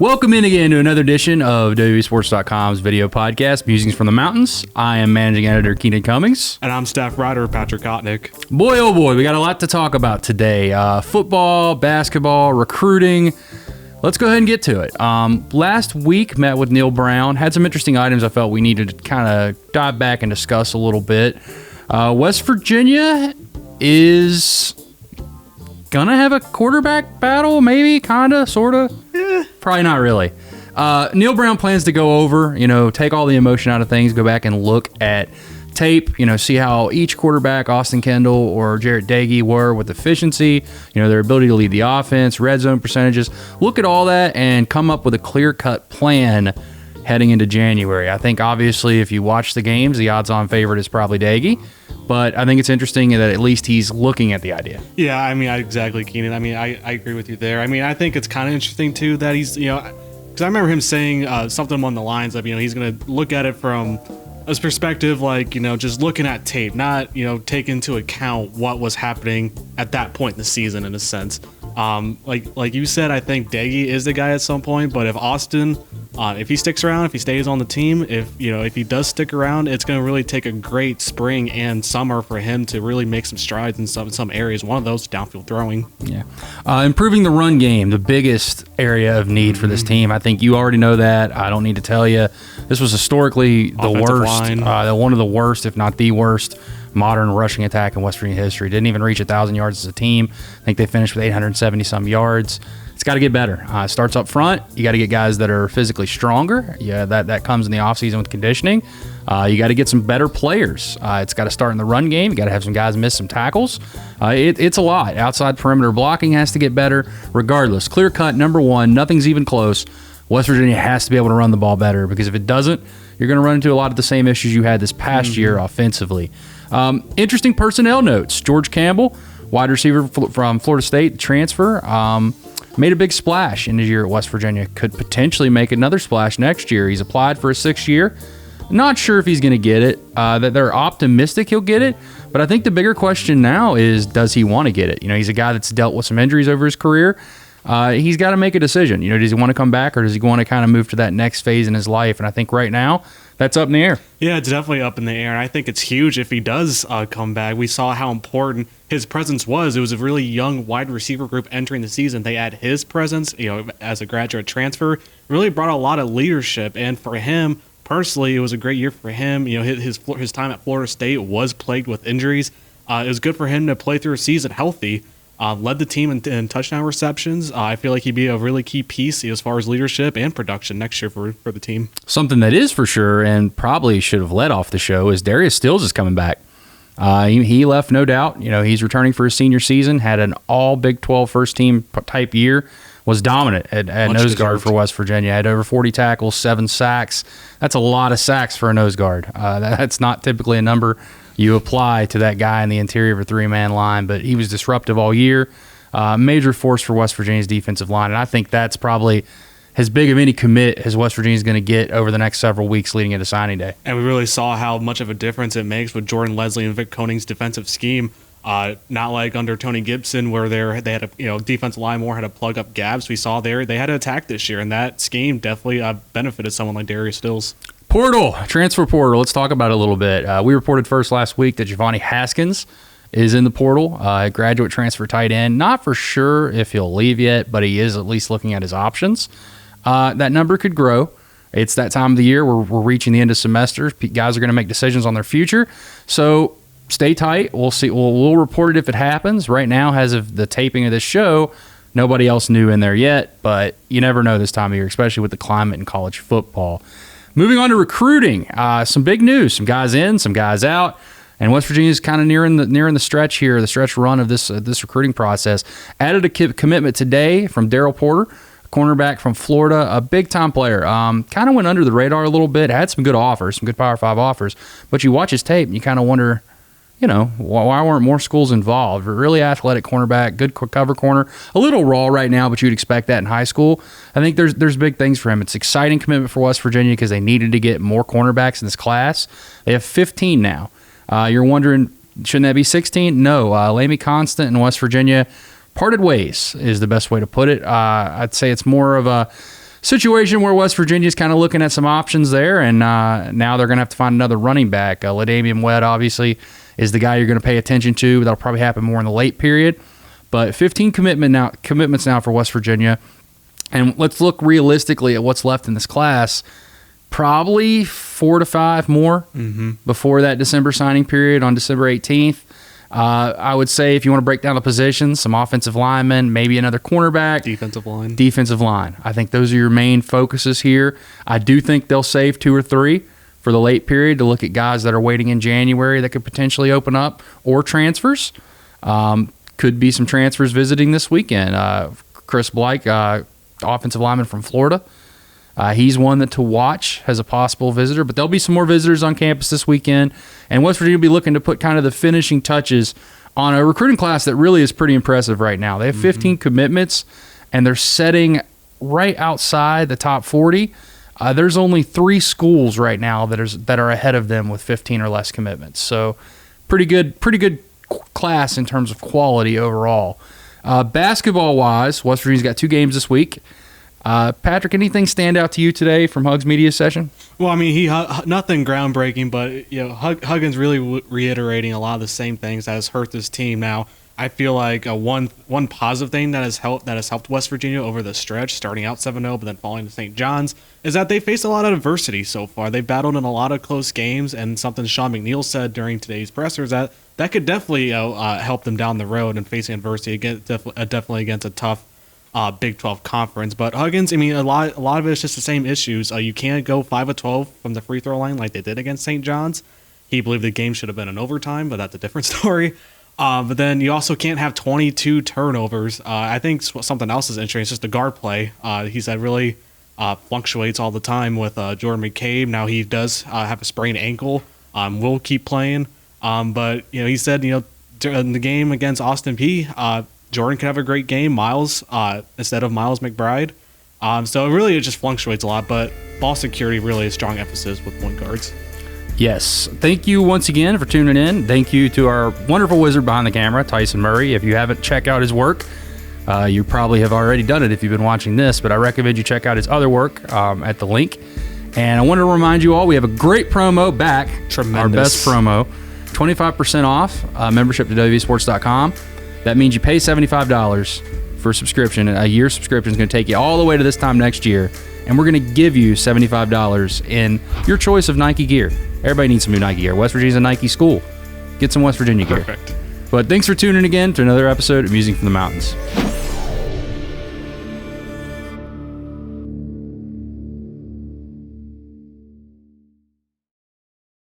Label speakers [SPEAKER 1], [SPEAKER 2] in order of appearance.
[SPEAKER 1] Welcome in again to another edition of WVSports.com's video podcast, Musings from the Mountains. I am managing editor Keenan Cummings.
[SPEAKER 2] And I'm staff writer Patrick Kotnik.
[SPEAKER 1] Boy, oh boy, we got a lot to talk about today. Football, basketball, recruiting. Let's go ahead and get to it. Last week, met with Neal Brown. Had some interesting items I felt we needed to kind of dive back and discuss a little bit. West Virginia is going to have a quarterback battle, maybe, kind of, sort of. Probably not really. Neal Brown plans to go over, take all the emotion out of things, go back and look at tape, see how each quarterback, Austin Kendall or Jarrett Dagey, were with efficiency, their ability to lead the offense, red zone percentages. Look at all that and come up with a clear-cut plan heading into January. I think, obviously, if you watch the games, the odds-on favorite is probably Dagey. But I think it's interesting that at least he's looking at the idea.
[SPEAKER 2] Yeah, exactly, Keenan. I agree with you there. I think it's kind of interesting, too, that he's, because I remember him saying something along the lines of, he's going to look at it from a perspective like, just looking at tape, not, take into account what was happening at that point in the season, in a sense. Like you said, I think Dagey is the guy at some point, but if Austin, if he sticks around, if he stays on the team, if he does stick around, it's going to really take a great spring and summer for him to really make some strides in some areas. One of those, downfield throwing.
[SPEAKER 1] Yeah. Improving the run game, the biggest area of need for this team. I think you already know that. I don't need to tell you. This was historically the worst, one of the worst, if not the worst, modern rushing attack in West Virginia history. Didn't even reach 1,000 yards as a team. I think they finished with 870-some yards. It's got to get better. It starts up front. You got to get guys that are physically stronger. Yeah, that comes in the offseason with conditioning. You got to get some better players. It's got to start in the run game. You got to have some guys miss some tackles. It's a lot. Outside perimeter blocking has to get better. Regardless, clear cut, number one, nothing's even close. West Virginia has to be able to run the ball better, because if it doesn't, you're going to run into a lot of the same issues you had this past year offensively. Interesting personnel notes. George Campbell, wide receiver from Florida State, transfer, made a big splash in his year at West Virginia. Could potentially make another splash next year. He's applied for a 6th year. Not sure if he's going to get it. That they're optimistic he'll get it, but I think the bigger question now is, does he want to get it? He's a guy that's dealt with some injuries over his career. He's got to make a decision. Does he want to come back, or does he want to kind of move to that next phase in his life? And I think right now, that's up in the air.
[SPEAKER 2] Yeah, it's definitely up in the air. And I think it's huge if he does come back. We saw how important his presence was. It was a really young wide receiver group entering the season. They had his presence, as a graduate transfer, really brought a lot of leadership. And for him, personally, it was a great year for him. His time at Florida State was plagued with injuries. It was good for him to play through a season healthy. Led the team in touchdown receptions. I feel like he'd be a really key piece as far as leadership and production next year for the team.
[SPEAKER 1] Something that is for sure, and probably should have led off the show, is Darius Stills is coming back. He left, no doubt. He's returning for his senior season, had an all Big 12 first team type year, was dominant at nose guard for West Virginia. Had over 40 tackles, 7 sacks. That's a lot of sacks for a nose guard. That's not typically a number you apply to that guy in the interior of a 3-man line, but he was disruptive all year. Major force for West Virginia's defensive line, and I think that's probably as big of any commit as West Virginia's going to get over the next several weeks leading into signing day.
[SPEAKER 2] And we really saw how much of a difference it makes with Jordan Leslie and Vic Koning's defensive scheme. Not like under Tony Gibson, where they had a defensive line more had to plug up gaps. We saw there they had to attack this year, and that scheme definitely benefited someone like Darius Stills.
[SPEAKER 1] Transfer portal. Let's talk about it a little bit. We reported first last week that Giovanni Haskins is in the portal, graduate transfer tight end. Not for sure if he'll leave yet, but he is at least looking at his options. That number could grow. It's that time of the year where we're reaching the end of semester. Guys are going to make decisions on their future. So stay tight. We'll see. We'll report it if it happens. Right now, as of the taping of this show, nobody else new in there yet, but you never know this time of year, especially with the climate in college football. Moving on to recruiting, some big news, some guys in, some guys out, and West Virginia's kind of nearing the stretch here, the stretch run of this recruiting process. Added a commitment today from Daryl Porter, a cornerback from Florida, a big-time player. Kind of went under the radar a little bit, had some good offers, some good Power 5 offers, but you watch his tape and you kind of wonder, why weren't more schools involved? Really athletic cornerback, good cover corner. A little raw right now, but you'd expect that in high school. I think there's big things for him. It's an exciting commitment for West Virginia because they needed to get more cornerbacks in this class. They have 15 now. You're wondering, shouldn't that be 16? No. Lamy Constant in West Virginia parted ways is the best way to put it. I'd say it's more of a situation where West Virginia's kind of looking at some options there, and now they're going to have to find another running back. LaDamian Webb, obviously, is the guy you're going to pay attention to. That'll probably happen more in the late period. But 15 commitments now for West Virginia. And let's look realistically at what's left in this class. Probably 4 to 5 more before that December signing period on December 18th. I would say if you want to break down the positions, some offensive linemen, maybe another cornerback. Defensive line. I think those are your main focuses here. I do think they'll save 2 or 3 for the late period to look at guys that are waiting in January that could potentially open up, or transfers. Could be some transfers visiting this weekend. Chris Blake, offensive lineman from Florida. He's one that to watch as a possible visitor, but there'll be some more visitors on campus this weekend, and West Virginia will be looking to put kind of the finishing touches on a recruiting class that really is pretty impressive right now. They have 15 commitments, and they're setting right outside the top 40. There's only 3 schools right now that are ahead of them with 15 or less commitments. So pretty good class in terms of quality overall. Basketball-wise, West Virginia's got 2 games this week. Patrick, anything stand out to you today from Hugg's media session?
[SPEAKER 2] Well, I mean, nothing groundbreaking, but Huggins really reiterating a lot of the same things that has hurt this team. Now, I feel like one positive thing that has helped West Virginia over the stretch, starting out 7-0 but then falling to St. John's, is that they faced a lot of adversity so far. They battled in a lot of close games, and something Sean McNeil said during today's presser is that could definitely help them down the road and facing adversity definitely against a tough Big 12 conference. But Huggins, I mean, a lot of it is just the same issues. You can't go 5 of 12 from the free throw line like they did against St. John's. He believed the game should have been in overtime, but that's a different story. But then you also can't have 22 turnovers. I think something else is interesting. It's just the guard play. He said really fluctuates all the time with Jordan McCabe. Now he does have a sprained ankle. Will keep playing. But he said in the game against Austin Peay, Jordan could have a great game, Miles instead of Miles McBride. So it just fluctuates a lot, but ball security really is a strong emphasis with point guards.
[SPEAKER 1] Yes. Thank you once again for tuning in. Thank you to our wonderful wizard behind the camera, Tyson Murray. If you haven't checked out his work, you probably have already done it if you've been watching this, but I recommend you check out his other work at the link. And I want to remind you all, we have a great promo back.
[SPEAKER 2] Tremendous.
[SPEAKER 1] Our best promo. 25% off membership to WVSports.com. That means you pay $75 for a subscription. A year subscription is going to take you all the way to this time next year, and we're going to give you $75 in your choice of Nike gear. Everybody needs some new Nike gear. West Virginia's a Nike school. Get some West Virginia gear.
[SPEAKER 2] Perfect.
[SPEAKER 1] But thanks for tuning in again to another episode of Musings from the Mountains.